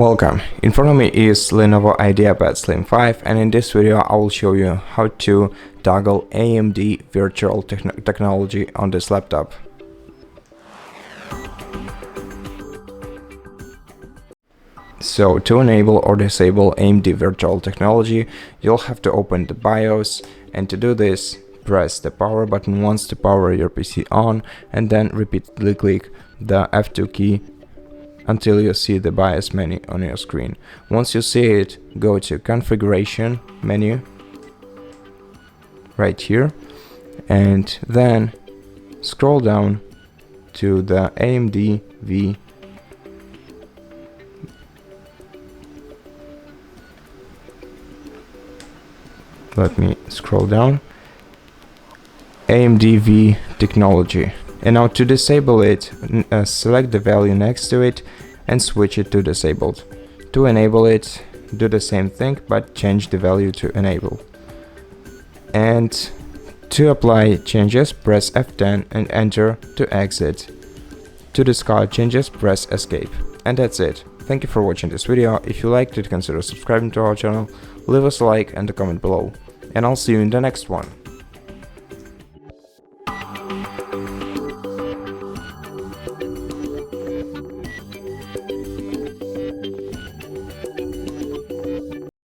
Welcome. In front of me is LENOVO IdeaPad Slim 5, and in this video I will show you how to toggle AMD Virtual Technology on this laptop. So to enable or disable AMD Virtual Technology, you'll have to open the BIOS, and to do this, press the power button once to power your PC on, and then repeatedly click the F2 key until you see the BIOS menu on your screen. Once you see it, go to Configuration menu right here, and then scroll down to the AMD V. Let me scroll down. AMD V Technology. And now to disable it, select the value next to it and switch it to disabled. To enable it, do the same thing but change the value to enable. And to apply changes, press F10 and enter to exit. To discard changes, press escape. And that's it. Thank you for watching this video. If you liked it, consider subscribing to our channel, leave us a like and a comment below. And I'll see you in the next one.